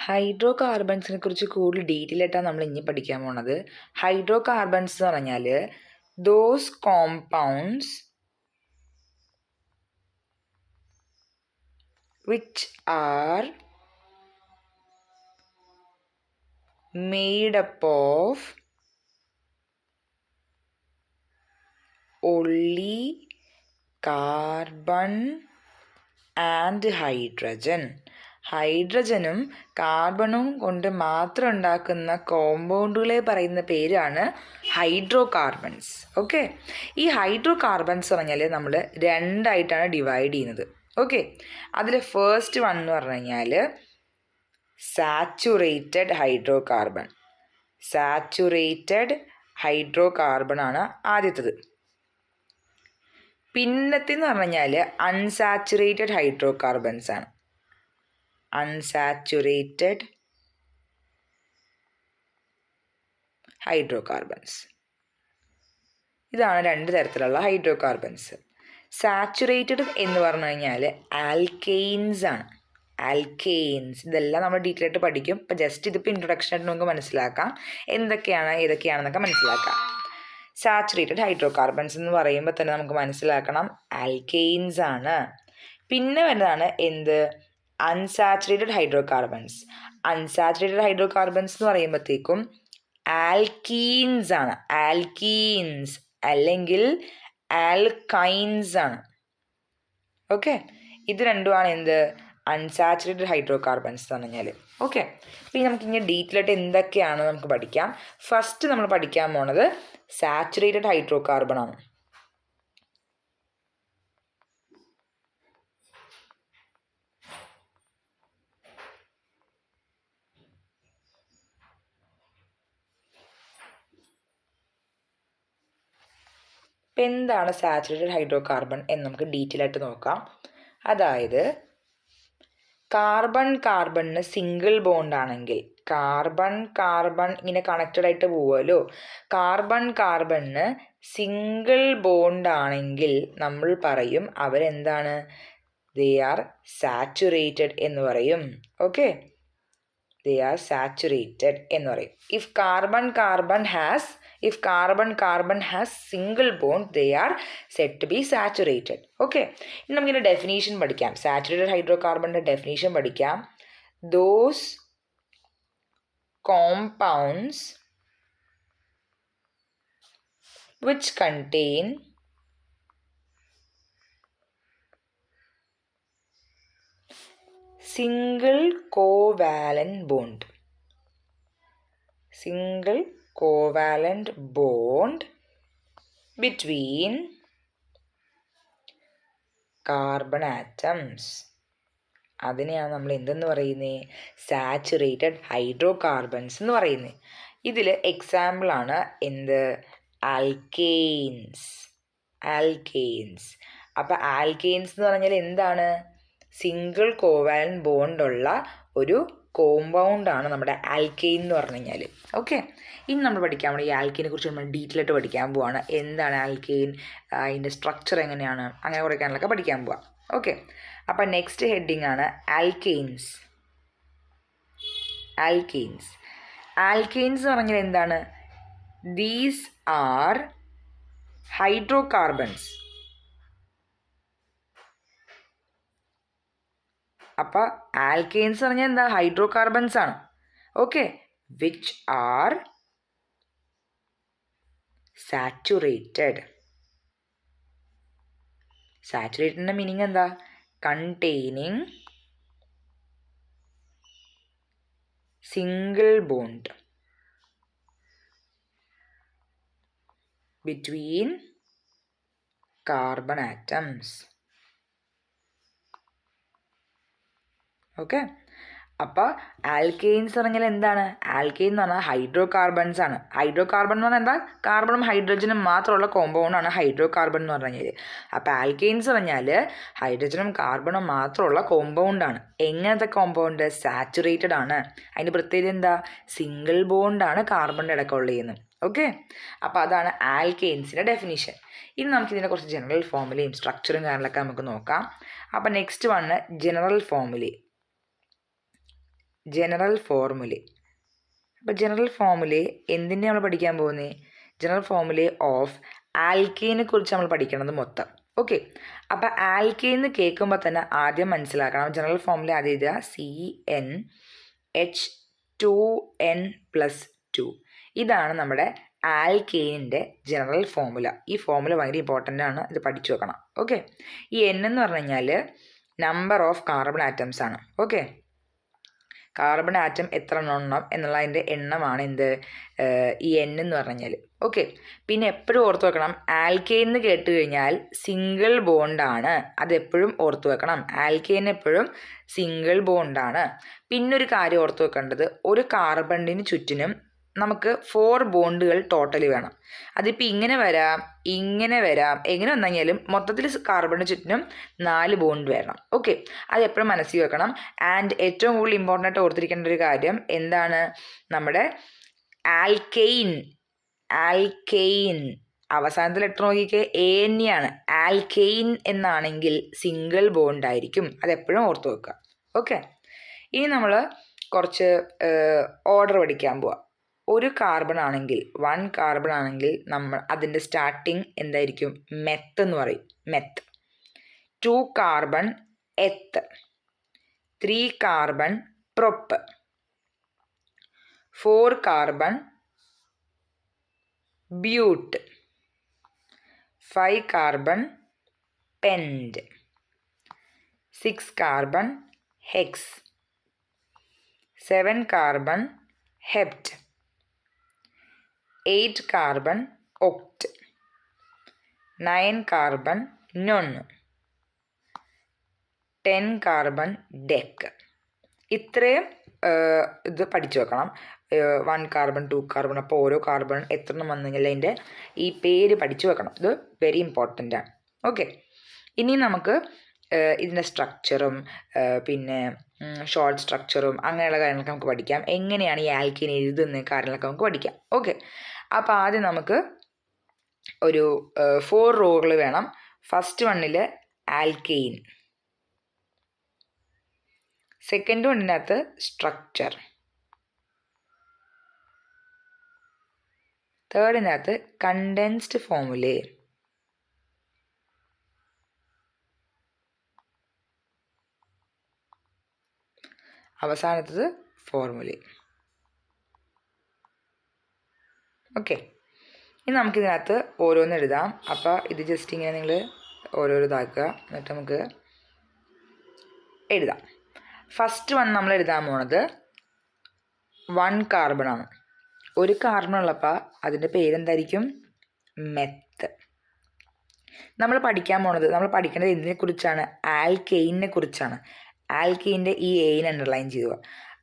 Hydro കാർബൺസിനെ കുറിച്ച് കൂടുതൽ detail ആയിട്ടാണ് നമ്മൾ ഇനി പഠിക്കാൻ പോണത്. ഹൈഡ്രോ കാർബൺസ് എന്ന് പറഞ്ഞാൽ those compounds which are made up of only carbon and hydrogen. ഹൈഡ്രജനും കാർബണും കൊണ്ട് മാത്രം ഉണ്ടാക്കുന്ന കോമ്പൗണ്ടുകളെ പറയുന്ന പേരാണ് ഹൈഡ്രോ കാർബൺസ്. ഓക്കെ, ഈ ഹൈഡ്രോ കാർബൺസ് പറഞ്ഞാൽ നമ്മൾ രണ്ടായിട്ടാണ് ഡിവൈഡ് ചെയ്യുന്നത്. ഓക്കെ, അതിൽ ഫസ്റ്റ് വൺ എന്ന് പറഞ്ഞു കഴിഞ്ഞാൽ saturated hydro carbon. Saturated hydro carbon ആണ് ആദ്യത്തത്. പിന്നത്തെന്ന് പറഞ്ഞു കഴിഞ്ഞാൽ അൺസാച്ചുറേറ്റഡ് ഹൈഡ്രോ കാർബൺസ് ആണ്. Unsaturated hydro carbons. ഇതാണ് രണ്ട് തരത്തിലുള്ള ഹൈഡ്രോ കാർബൺസ്. സാച്ചുറേറ്റഡ് എന്ന് പറഞ്ഞു കഴിഞ്ഞാൽ ആൽക്കെയിൻസ് ആണ്. ആൽക്കെയിൻസ് ഇതെല്ലാം നമ്മൾ ഡീറ്റെയിൽ ആയിട്ട് പഠിക്കും. ഇപ്പം ജസ്റ്റ് ഇതിപ്പോൾ ഇൻട്രൊഡക്ഷൻ ആയിട്ട് നമുക്ക് മനസ്സിലാക്കാം എന്തൊക്കെയാണ് ഏതൊക്കെയാണെന്നൊക്കെ മനസ്സിലാക്കാം. സാച്ചുറേറ്റഡ് ഹൈഡ്രോ കാർബൺസ് എന്ന് പറയുമ്പോൾ തന്നെ നമുക്ക് മനസ്സിലാക്കണം ആൽക്കെയിൻസ് ആണ്. പിന്നെ വരുന്നതാണ് എന്ത്, unsaturated hydro carbons. Unsaturated hydro carbons എന്ന് പറയുമ്പോഴത്തേക്കും ആൽക്കീൻസ് ആണ്. ആൽക്കീൻസ് അല്ലെങ്കിൽ ആൽക്കൈൻസ് ആണ്. ഓക്കെ, ഇത് രണ്ടുമാണ് എന്ത്, അൺസാച്ചുറേറ്റഡ് ഹൈഡ്രോ കാർബൺസ് എന്ന് പറഞ്ഞാൽ. ഓക്കെ, പിന്നെ നമുക്ക് ഇങ്ങനെ ഡീറ്റെയിൽ ആയിട്ട് എന്തൊക്കെയാണ് നമുക്ക് പഠിക്കാം. ഫസ്റ്റ് നമ്മൾ പഠിക്കാൻ പോണത് സാച്ചുറേറ്റഡ് ഹൈഡ്രോ കാർബൺ ആണ്. ഇപ്പം എന്താണ് സാച്ചുറേറ്റഡ് ഹൈഡ്രോ കാർബൺ എന്ന് നമുക്ക് ഡീറ്റെയിൽ ആയിട്ട് നോക്കാം. അതായത് കാർബൺ കാർബണിന് സിംഗിൾ ബോണ്ട് ആണെങ്കിൽ, കാർബൺ കാർബൺ ഇങ്ങനെ കണക്റ്റഡ് ആയിട്ട് പോവുമല്ലോ, കാർബൺ കാർബണിന് സിംഗിൾ ബോണ്ട് ആണെങ്കിൽ നമ്മൾ പറയും അവരെന്താണ്, ദേ ആർ സാച്ചുറേറ്റഡ് എന്ന് പറയും. ഓക്കെ, they are saturated എന്ന് പറയും. if carbon carbon has single bond, they are said to be saturated. okay, ഇനി നമുക്കിതിൻ്റെ ഡെഫിനീഷൻ പഠിക്കാം. സാച്ചുറേറ്റഡ് ഹൈഡ്രോ കാർബണിൻ്റെ ഡെഫിനീഷൻ പഠിക്കാം. those compounds which contain single covalent bond. Single covalent bond between carbon atoms. അതിനെയാണ് നമ്മൾ എന്തെന്ന് പറയുന്നത്, സാച്ചുറേറ്റഡ് ഹൈഡ്രോ കാർബൺസ് എന്ന് പറയുന്നത്. ഇതിൽ എക്സാമ്പിളാണ് എന്ത്, ആൽക്കെയിൻസ്. ആൽക്കെയിൻസ്. അപ്പോൾ ആൽക്കെയിൻസ് എന്ന് പറഞ്ഞാൽ എന്താണ്, സിംഗിൾ കോവാലന്റ് ബോണ്ടുള്ള ഒരു കോമ്പൗണ്ടാണ് നമ്മുടെ ആൽക്കെയിൻ എന്ന് പറഞ്ഞു കഴിഞ്ഞാൽ. ഓക്കെ, ഇനി നമ്മൾ പഠിക്കാൻ പോകണം ഈ ആൽക്കെയിനെ കുറിച്ച് നമ്മൾ ഡീറ്റെയിൽ ആയിട്ട് പഠിക്കാൻ പോവാണ്. എന്താണ് ആൽക്കെയിൻ, അതിൻ്റെ സ്ട്രക്ചർ എങ്ങനെയാണ്, അങ്ങനെ കുറേ കാര്യങ്ങളൊക്കെ പഠിക്കാൻ പോവാം. ഓക്കെ, അപ്പം നെക്സ്റ്റ് ഹെഡിങ് ആണ് ആൽക്കെയിൻസ്. ആൽക്കെയിൻസ്. ആൽക്കെയിൻസ് എന്ന് പറഞ്ഞാൽ എന്താണ്, ദീസ് ആർ ഹൈഡ്രോ കാർബൺസ്. അപ്പോൾ ആൽക്കെയിൻസ് പറഞ്ഞാൽ എന്താ, ഹൈഡ്രോ കാർബൺസ് ആണ്. Okay, which are saturated. സാച്ചുറേറ്റഡിൻ്റെ മീനിങ് എന്താ, containing single bond between carbon atoms. Okay, അപ്പോൾ ആൽക്കെയിൻസ് പറഞ്ഞാൽ എന്താണ്, ആൽക്കെയിൻ എന്ന് പറഞ്ഞാൽ ഹൈഡ്രോ കാർബൺസ് ആണ്. ഹൈഡ്രോ കാർബൺ എന്ന് പറഞ്ഞാൽ എന്താ, കാർബണും ഹൈഡ്രജനും മാത്രമുള്ള കോമ്പൗണ്ടാണ് ഹൈഡ്രോ കാർബൺ എന്ന് പറഞ്ഞു കഴിഞ്ഞാൽ. അപ്പോൾ ആൽക്കെയിൻസ് പറഞ്ഞാൽ ഹൈഡ്രജനും കാർബണും മാത്രമുള്ള കോമ്പൗണ്ടാണ്. എങ്ങനത്തെ കോമ്പൗണ്ട്, സാച്ചുറേറ്റഡ് ആണ്. അതിൻ്റെ പ്രത്യേകത എന്താ, സിംഗിൾ ബോണ്ടാണ് കാർബണിൻ്റെ ഇടയ്ക്കുള്ള ചെയ്യുന്നത്. ഓക്കെ, അപ്പോൾ അതാണ് ആൽക്കെയിൻസിൻ്റെ ഡെഫിനിഷൻ. ഇനി നമുക്കിതിനെ കുറച്ച് ജനറൽ ഫോമുലയും സ്ട്രക്ചറും കാര്യങ്ങളൊക്കെ നമുക്ക് നോക്കാം. അപ്പോൾ next one general formula. General formula. അപ്പോൾ ജനറൽ ഫോർമുല എന്തിനെ നമ്മൾ പഠിക്കാൻ പോകുന്നത്? ജനറൽ ഫോർമുല ഓഫ് ആൽക്കെയിനെ കുറിച്ച് നമ്മൾ പഠിക്കണത് മൊത്തം. ഓക്കെ, അപ്പോൾ ആൽക്കെയിൻ എന്ന് കേൾക്കുമ്പോൾ തന്നെ ആദ്യം മനസ്സിലാക്കണം ജനറൽ ഫോർമുല ആദ്യം എഴുതുക CnH2n+2. ഇതാണ് നമ്മുടെ ആൽക്കെയിനിൻ്റെ ജനറൽ ഫോർമുല. ഈ ഫോർമുല ഭയങ്കര ഇമ്പോർട്ടൻ്റ് ആണ്, ഇത് പഠിച്ചു വെക്കണം. ഓക്കെ, ഈ N എന്ന് പറഞ്ഞു കഴിഞ്ഞാൽ നമ്പർ ഓഫ് കാർബൺ ആറ്റംസ് ആണ്. ഓക്കെ, കാർബൺ ആറ്റം എത്ര എണ്ണം എന്നുള്ളതിൻ്റെ എണ്ണമാണ് എന്ത് ഈ N എന്ന് പറഞ്ഞു കഴിഞ്ഞാൽ. ഓക്കെ, പിന്നെ എപ്പോഴും ഓർത്ത് വെക്കണം ആൽക്കെയിൻ എന്ന് കേട്ട് കഴിഞ്ഞാൽ സിംഗിൾ ബോണ്ടാണ്, അതെപ്പോഴും ഓർത്ത് വെക്കണം. ആൽക്കെയിൻ എപ്പോഴും സിംഗിൾ ബോണ്ടാണ്. പിന്നൊരു കാര്യം ഓർത്ത് വെക്കേണ്ടത്, ഒരു കാർബണിന് ചുറ്റിനും നമുക്ക് 4 ബോണ്ടുകൾ ടോട്ടലി വേണം. അതിപ്പോൾ ഇങ്ങനെ വരാം, ഇങ്ങനെ വരാം, എങ്ങനെ വന്നു കഴിഞ്ഞാലും മൊത്തത്തിൽ കാർബണിന് ചുറ്റിനും 4 ബോണ്ട് വേണം. ഓക്കെ, അത് എപ്പോഴും മനസ്സിൽ വെക്കണം. ആൻഡ് ഏറ്റവും കൂടുതൽ ഇമ്പോർട്ടൻ്റ് ആയിട്ട് ഓർത്തിരിക്കേണ്ട ഒരു കാര്യം എന്താണ്, നമ്മുടെ ആൽക്കെയിൻ അവസാനത്തെ ലെറ്റർ നോക്കിക്കേ AN ആണ്. ആൽക്കെയിൻ എന്നാണെങ്കിൽ സിംഗിൾ ബോണ്ട് ആയിരിക്കും, അതെപ്പോഴും ഓർത്ത് വെക്കുക. ഓക്കെ, ഇനി നമ്മൾ കുറച്ച് ഓർഡർ പഠിക്കാൻ പോവാം. ഒരു കാർബൺ ആണെങ്കിൽ 1 കാർബൺ ആണെങ്കിൽ നമ്മൾ അതിൻ്റെ സ്റ്റാർട്ടിങ് എന്തായിരിക്കും? മെത്ത് എന്ന് പറയും, meth. 2 carbon eth, 3 carbon prop, 4 carbon but, 5 carbon pent, 6 carbon hex, 7 carbon hept, 8 carbon oct, 9 carbon non, 10 carbon dec. ഇത്രയും ഇത് പഠിച്ചു വെക്കണം. 1 കാർബൺ 2 കാർബൺ, അപ്പോൾ ഓരോ കാർബൺ എത്ര എണ്ണം വന്നു കഴിഞ്ഞാൽ അതിൻ്റെ ഈ പേര് പഠിച്ചു വെക്കണം. ഇത് വെരി ഇമ്പോർട്ടൻ്റ് ആണ്. ഓക്കെ, ഇനി നമുക്ക് ഇതിൻ്റെ സ്ട്രക്ചറും പിന്നെ ഷോർട്ട് സ്ട്രക്ചറും അങ്ങനെയുള്ള കാര്യങ്ങളൊക്കെ നമുക്ക് പഠിക്കാം. എങ്ങനെയാണ് ഈ ആൽക്കെയിൻ എഴുതുന്ന കാര്യങ്ങളൊക്കെ നമുക്ക് പഠിക്കാം. ഓക്കെ, അപ്പോൾ ആദ്യം നമുക്ക് ഒരു 4 റോകൾ വേണം. ഫസ്റ്റ് വണ്ണിൽ ആൽക്കെയിൻ, സെക്കൻഡ് വണ്ണിനകത്ത് സ്ട്രക്ചർ, തേർഡിനകത്ത് കണ്ടൻസ്ഡ് ഫോർമുല, അവസാനത്തത് ഫോർമുല. ഓക്കെ, ഇനി നമുക്കിതിനകത്ത് ഓരോന്ന് എഴുതാം. അപ്പോൾ ഇത് ജസ്റ്റ് ഇങ്ങനെ നിങ്ങൾ ഓരോരോ ഇതാക്കുക, എന്നിട്ട് നമുക്ക് എഴുതാം. ഫസ്റ്റ് വൺ നമ്മൾ എഴുതാൻ പോണത് 1 കാർബൺ ആണ്. ഒരു കാർബൺ ഉള്ളപ്പോൾ അതിൻ്റെ പേരെന്തായിരിക്കും? മെത്ത്. നമ്മൾ പഠിക്കേണ്ടത് എന്തിനെ കുറിച്ചാണ്? ആൽക്കെയിനെ കുറിച്ചാണ്. ആൽക്കെയിൻ്റെ ഈ എയിൻ അണ്ടർലൈൻ ചെയ്യുക.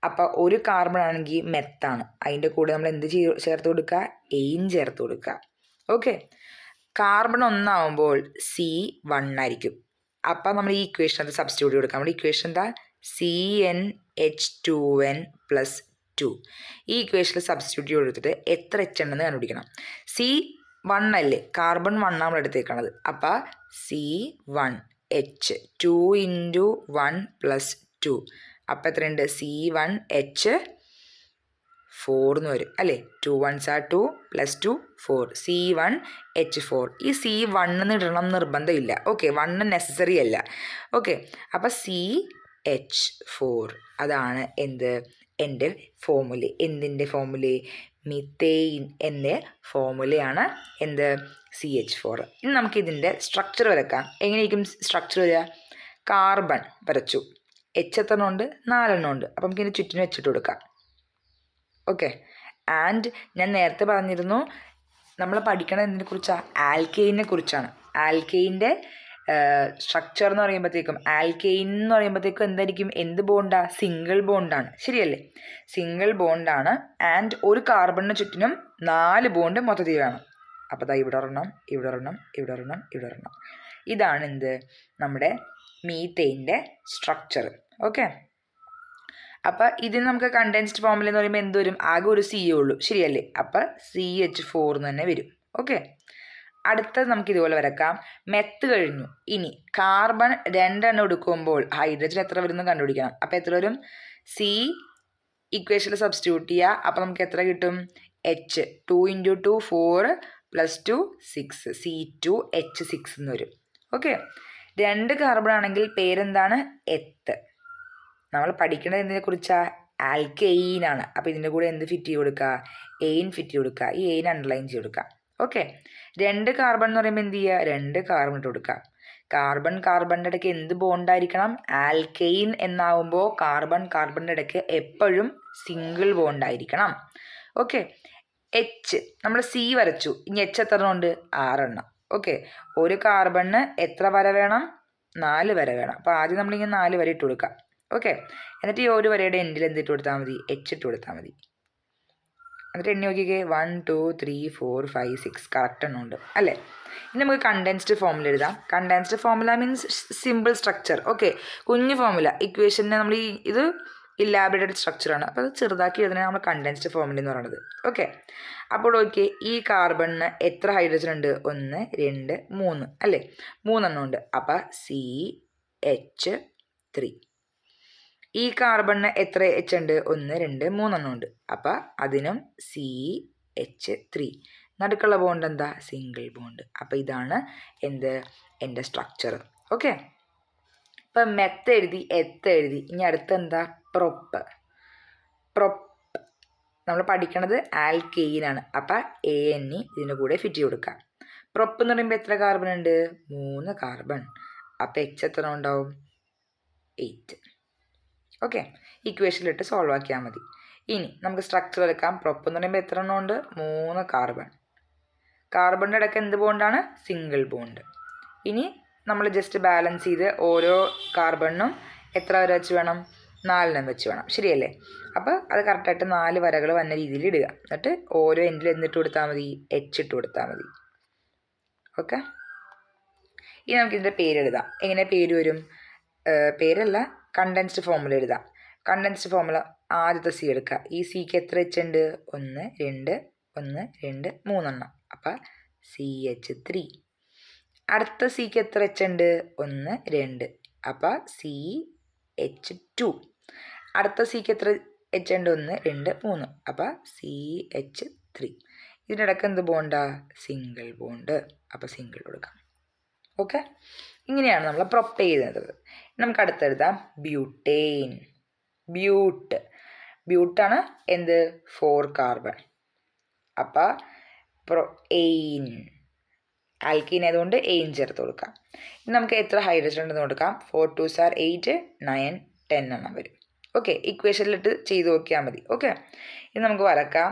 അപ്പോൾ ഒരു കാർബൺ ആണെങ്കിൽ മെത്താണ്, അതിൻ്റെ കൂടെ നമ്മൾ എന്ത് ചേർത്ത് കൊടുക്കുക? എയിൻ ചേർത്ത് കൊടുക്കുക. ഓക്കെ, കാർബൺ 1 ആവുമ്പോൾ C1 ആയിരിക്കും. അപ്പം നമ്മൾ ഈ ഇക്വേഷൻ അത് സബ്സ്റ്റിറ്റ്യൂട്ട് കൊടുക്കാം. നമ്മുടെ ഇക്വേഷൻ എന്താ? CnH2n+2. ഈ ഇക്വേഷനിൽ സബ്സ്റ്റിറ്റ്യൂട്ട് കൊടുത്തിട്ട് എത്ര H ഉണ്ടെന്ന് കണ്ടുപിടിക്കണം. C1 അല്ലേ, കാർബൺ 1 നമ്മൾ എടുത്തേക്കണത്. അപ്പോൾ C1H 2 × 1 + 2. അപ്പോൾ എത്രയുണ്ട്? C1H4 എന്ന് വരും അല്ലേ. 2 1s are 2 + 2 4. C1H4. ഈ C1 എന്ന് ഇടണം നിർബന്ധമില്ല. ഓക്കെ, 1 നെസസറി അല്ല. ഓക്കെ, അപ്പോൾ CH4 അതാണ് എന്ത്? എൻ്റെ ഫോർമുല. എന്തിൻ്റെ ഫോർമുല? മിഥെയിൻ എന്ന ഫോർമുലയാണ് എന്ത്? CH4. ഇനി നമുക്കിതിൻ്റെ സ്ട്രക്ചർ വരക്കാം. എങ്ങനെയായിരിക്കും സ്ട്രക്ചർ വരിക? കാർബൺ വരച്ചു, H എത്ര ഉണ്ട്? 4 എണ്ണം ഉണ്ട്. അപ്പം നമുക്കിതിന് ചുറ്റിനും വെച്ചിട്ട് കൊടുക്കാം. ഓക്കെ, ആൻഡ് ഞാൻ നേരത്തെ പറഞ്ഞിരുന്നു നമ്മൾ പഠിക്കണത് എന്തിനെ കുറിച്ചാണ്? ആൽക്കെയിനെ കുറിച്ചാണ്. ആൽക്കെയിൻ്റെ സ്ട്രക്ചർ എന്ന് പറയുമ്പോഴത്തേക്കും എന്തായിരിക്കും? എന്ത് ബോണ്ടാ? സിംഗിൾ ബോണ്ടാണ്, ശരിയല്ലേ? സിംഗിൾ ബോണ്ടാണ്. ആൻഡ് ഒരു കാർബണിന് ചുറ്റിനും 4 ബോണ്ട് മൊത്തത്തിൽ വേണം. അപ്പോൾ ദാ ഇവിടെ ഒരെണ്ണം, ഇവിടെ ഒരെണ്ണം, ഇവിടെ ഒരെണ്ണം, ഇവിടെ ഒരെണ്ണം. ഇതാണ് എന്ത്? നമ്മുടെ മീഥെയിൻ്റെ സ്ട്രക്ചർ. ഓക്കെ, അപ്പോൾ ഇതിന് നമുക്ക് കണ്ടൻസ്ഡ് ഫോർമുല എന്ന് പറയുമ്പോൾ എന്ത് വരും? ആകെ ഒരു C ഉള്ളൂ, ശരിയല്ലേ? അപ്പോൾ CH4 എന്ന് തന്നെ വരും. ഓക്കെ, അടുത്തത് നമുക്ക് ഇതുപോലെ വരക്കാം. മെത്ത് കഴിഞ്ഞു. ഇനി കാർബൺ 2 എണ്ണം എടുക്കുമ്പോൾ ഹൈഡ്രജൻ എത്ര വരുന്നു കണ്ടുപിടിക്കണം. അപ്പോൾ എത്ര വരും? C ഇക്വേഷനിൽ സബ്സ്റ്റിറ്റ്യൂട്ട് ചെയ്യുക. അപ്പോൾ നമുക്ക് എത്ര കിട്ടും? എച്ച് 2 × 2 4 + 2 6 C2H6 എന്ന് വരും. ഓക്കെ, 2 കാർബൺ ആണെങ്കിൽ പേരെന്താണ്? എത്ത്. നമ്മൾ പഠിക്കുന്നത് എന്തിനെ കുറിച്ചാണ്? ആൽക്കെയിൻ ആണ്. അപ്പോൾ ഇതിൻ്റെ കൂടെ എന്ത് ഫിറ്റ് ചെയ്ത് കൊടുക്കുക? എയിൻ ഫിറ്റ് ചെയ്ത് കൊടുക്കുക. ഈ എയിൻ അണ്ടർലൈൻ ചെയ്ത് കൊടുക്കുക. ഓക്കെ, 2 കാർബൺ എന്ന് പറയുമ്പോൾ എന്ത് ചെയ്യുക? 2 കാർബൺ ഇട്ട് കൊടുക്കുക. കാർബണിൻ്റെ ഇടയ്ക്ക് എന്ത് ബോണ്ടായിരിക്കണം? ആൽക്കെയിൻ എന്നാവുമ്പോൾ കാർബണിൻ്റെ ഇടയ്ക്ക് എപ്പോഴും സിംഗിൾ ബോണ്ടായിരിക്കണം. ഓക്കെ, എച്ച് നമ്മൾ സി വരച്ചു. ഇനി എച്ച് എത്ര എണ്ണം ഉണ്ട്? 6 എണ്ണം. ഓക്കെ, ഒരു കാർബണിന് എത്ര വര വേണം? 4 വര വേണം. അപ്പോൾ ആദ്യം നമ്മളിങ്ങനെ 4 വര ഇട്ട് കൊടുക്കാം. ഓക്കെ, എന്നിട്ട് ഈ ഒരു വരയുടെ എൻഡിൽ എന്തിട്ട് കൊടുത്താൽ മതി? എച്ച് ഇട്ട് കൊടുത്താൽ മതി. എന്നിട്ട് എണ്ണി നോക്കിക്കേ, 1 2 3 4 5 6 കറക്റ്റ് എണ്ണം ഉണ്ട് അല്ലേ? ഇനി നമുക്ക് കണ്ടൻസ്ഡ് ഫോമുല എഴുതാം. Condensed formula means simple structure. Okay, കുഞ്ഞു ഫോമുല. ഇക്വേഷനെ നമ്മൾ ഇത് ഇല്ലാബറേറ്റഡ് സ്ട്രക്ചറാണ്. അപ്പോൾ അത് ചെറുതാക്കി എഴുതുന്നതാണ് നമ്മൾ കണ്ടൻസ്ഡ് ഫോമുല എന്ന് പറയുന്നത്. ഓക്കെ, അപ്പോൾ ഓക്കെ, ഈ കാർബണിന് എത്ര ഹൈഡ്രജൻ ഉണ്ട്? 1 2 3 അല്ലേ? 3 എണ്ണം ഉണ്ട്. അപ്പോൾ CH3. ഈ കാർബണിന് എത്ര എച്ച് ഉണ്ട്? 1 2 3 എണ്ണം ഉണ്ട്. അപ്പോൾ അതിനും CH3. നടുക്കുള്ള ബോണ്ട് എന്താ? Single bond. അപ്പോൾ ഇതാണ് എന്ത്? എൻ്റെ സ്ട്രക്ചർ. ഓക്കെ, ഇപ്പം മെത്ത് എഴുതി, എത്ത് എഴുതി. ഇനി അടുത്ത് എന്താ? പ്രൊപ്പ്. നമ്മൾ പഠിക്കണത് ആൽക്കെയിനാണ്. അപ്പം ANE ഇതിൻ്റെ കൂടെ ഫിറ്റ് ചെയ്ത് കൊടുക്കാം. പ്രൊപ്പ് എന്ന് പറയുമ്പോൾ എത്ര കാർബൺ ഉണ്ട്? 3 കാർബൺ. അപ്പോൾ എച്ച് എത്ര ഉണ്ടാവും? 8. ഓക്കെ, ഇക്വേഷനിലിട്ട് സോൾവ് ആക്കിയാൽ മതി. ഇനി നമുക്ക് സ്ട്രക്ചർ എടുക്കാം. പ്രൊപ്പ് എന്ന് പറയുമ്പോൾ എത്ര എണ്ണം ഉണ്ട്? 3 കാർബൺ. കാർബണിൻ്റെ ഇടയ്ക്ക് എന്ത് ബോണ്ടാണ്? Single bond. ഇനി നമ്മൾ ജസ്റ്റ് ബാലൻസ് ചെയ്ത് ഓരോ കാർബണിനും എത്ര വര വെച്ച് വേണം? 4 എണ്ണം വെച്ച് വേണം. ശരിയല്ലേ? അപ്പോൾ അത് കറക്റ്റായിട്ട് 4 വരകൾ വന്ന രീതിയിൽ ഇടുക. എന്നിട്ട് ഓരോ എൻഡിൽ എന്നിട്ട് കൊടുത്താൽ മതി? എച്ച് ഇട്ട് കൊടുത്താൽ മതി. ഓക്കെ, ഇനി നമുക്കിതിൻ്റെ പേരെഴുതാം. എങ്ങനെ പേര് വരും? പേരല്ല, കണ്ടൻസ്ഡ് ഫോമുല എഴുതാം. കണ്ടൻസ്ഡ് ഫോമുല ആദ്യത്തെ സി എടുക്കുക. ഈ സിക്ക് എത്ര എച്ച് ഉണ്ട്? 1 2 1 2 3 എണ്ണം. അപ്പം CH3. അടുത്ത സിക്ക് എത്ര എച്ച് ഉണ്ട്? 1 2. അപ്പം CH2. അടുത്ത സിക്ക് എത്ര എച്ച് ഉണ്ട്? 1 2 3. അപ്പം CH3. ഇതിനിടയ്ക്ക് എന്ത് ബോണ്ടാ? Single bond. അപ്പോൾ സിംഗിൾ കൊടുക്കാം. ഓക്കെ, ഇങ്ങനെയാണ് നമ്മൾ പ്രൊപ്പ് ചെയ്യുന്നത്. നമുക്ക് അടുത്തെഴുതാം ബ്യൂട്ടേൻ. ബ്യൂട്ടാണ് എന്ത്? 4 കാർബൺ. അപ്പം എയിൻ, ആൽക്കീൻ ആയതുകൊണ്ട് എയിൻ ചേർത്ത് കൊടുക്കാം. ഇനി നമുക്ക് എത്ര ഹൈഡ്രജൻ ഉണ്ടെന്ന് കൊടുക്കാം. 4 2s are 8 9 10 എണ്ണം വരും. ഓക്കെ, ഇക്വേഷനിലിട്ട് ചെയ്ത് നോക്കിയാൽ മതി. ഓക്കെ, ഇനി നമുക്ക് വരക്കാം.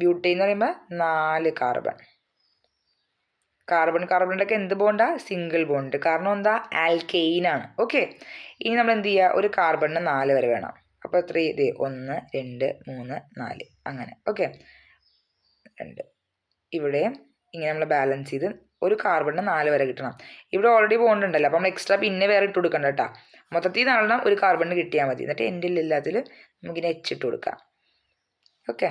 ബ്യൂട്ടേൻ എന്ന് പറയുമ്പോൾ 4 കാർബൺ. കാർബണിൻ്റെ ഒക്കെ എന്ത് ബോണ്ടാ? Single bond. കാരണം എന്താ? ആൽക്കെയിനാണ്. ഓക്കെ, ഇനി നമ്മൾ എന്ത് ചെയ്യുക? ഒരു കാർബണിന് 4 വരെ വേണം. അപ്പോൾ എത്ര? ഇത് 1 2 3 4 അങ്ങനെ. ഓക്കെ, 2. ഇവിടെ ഇങ്ങനെ നമ്മൾ ബാലൻസ് ചെയ്ത് ഒരു കാർബണിന് 4 വരെ കിട്ടണം. ഇവിടെ ഓൾറെഡി ബോണ്ട് ഉണ്ടല്ലോ, അപ്പോൾ നമ്മൾ എക്സ്ട്രാ പിന്നെ വേറെ ഇട്ട് കൊടുക്കണ്ട കേട്ടോ. മൊത്തത്തിൽ 4 ഒരു കാർബണിന് കിട്ടിയാൽ മതി. എന്നിട്ട് എൻഡിൽ എല്ലാത്തിൽ നമുക്കിനെ എച്ച് ഇട്ട് കൊടുക്കാം. ഓക്കെ,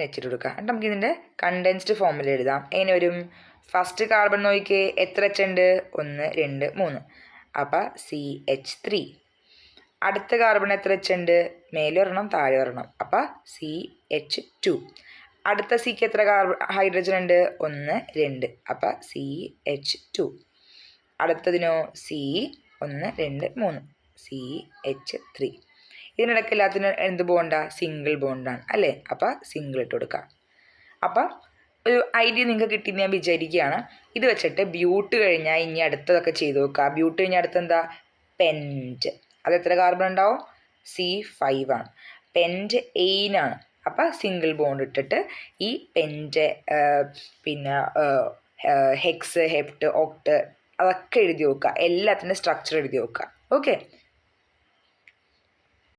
വെച്ചിട്ട് കൊടുക്കുക. എന്നിട്ട് നമുക്ക് ഇതിൻ്റെ കണ്ടൻസ്ഡ് ഫോമിൽ എഴുതാം. എങ്ങനെ വരും? ഫസ്റ്റ് കാർബൺ നോക്കിക്കേ, എത്ര എച്ച് ഉണ്ട്? 1 2 3. അപ്പം CH3. അടുത്ത കാർബൺ എത്ര എച്ച് ഉണ്ട്? മേലെ ഒരെണ്ണം താഴെ ഒരെണ്ണം. അപ്പം CH2. അടുത്ത സിക്ക് എത്ര ഹൈഡ്രജൻ ഉണ്ട്? 1 2. അപ്പം CH2. അടുത്തതിനോ C 1 2 3 CH3. ഇതിനിടയ്ക്ക് എല്ലാത്തിനും എന്ത് ബോണ്ടാ? സിംഗിൾ ബോണ്ടാണ് അല്ലേ? അപ്പം സിംഗിൾ ഇട്ട് കൊടുക്കുക. അപ്പം ഒരു ഐഡിയ നിങ്ങൾക്ക് കിട്ടിയെന്ന് ഞാൻ വിചാരിക്കുകയാണ്. ഇത് വെച്ചിട്ട് ബ്യൂട്ട് കഴിഞ്ഞാൽ ഇനി അടുത്തതൊക്കെ ചെയ്ത് നോക്കുക. ബ്യൂട്ട് കഴിഞ്ഞാൽ അടുത്തെന്താ? പെൻറ്റ്. അത് എത്ര കാർബൺ ഉണ്ടാവും? C5 ആണ്. പെൻറ്റ് എയിനാണ്. അപ്പം സിംഗിൾ ബോണ്ട് ഇട്ടിട്ട് ഈ പെൻറ്റ് പിന്നെ ഹെക്സ് ഹെപ്റ്റ് ഒക്ട് അതൊക്കെ എഴുതി നോക്കുക. എല്ലാത്തിൻ്റെ സ്ട്രക്ചർ എഴുതി നോക്കുക. ഓക്കെ,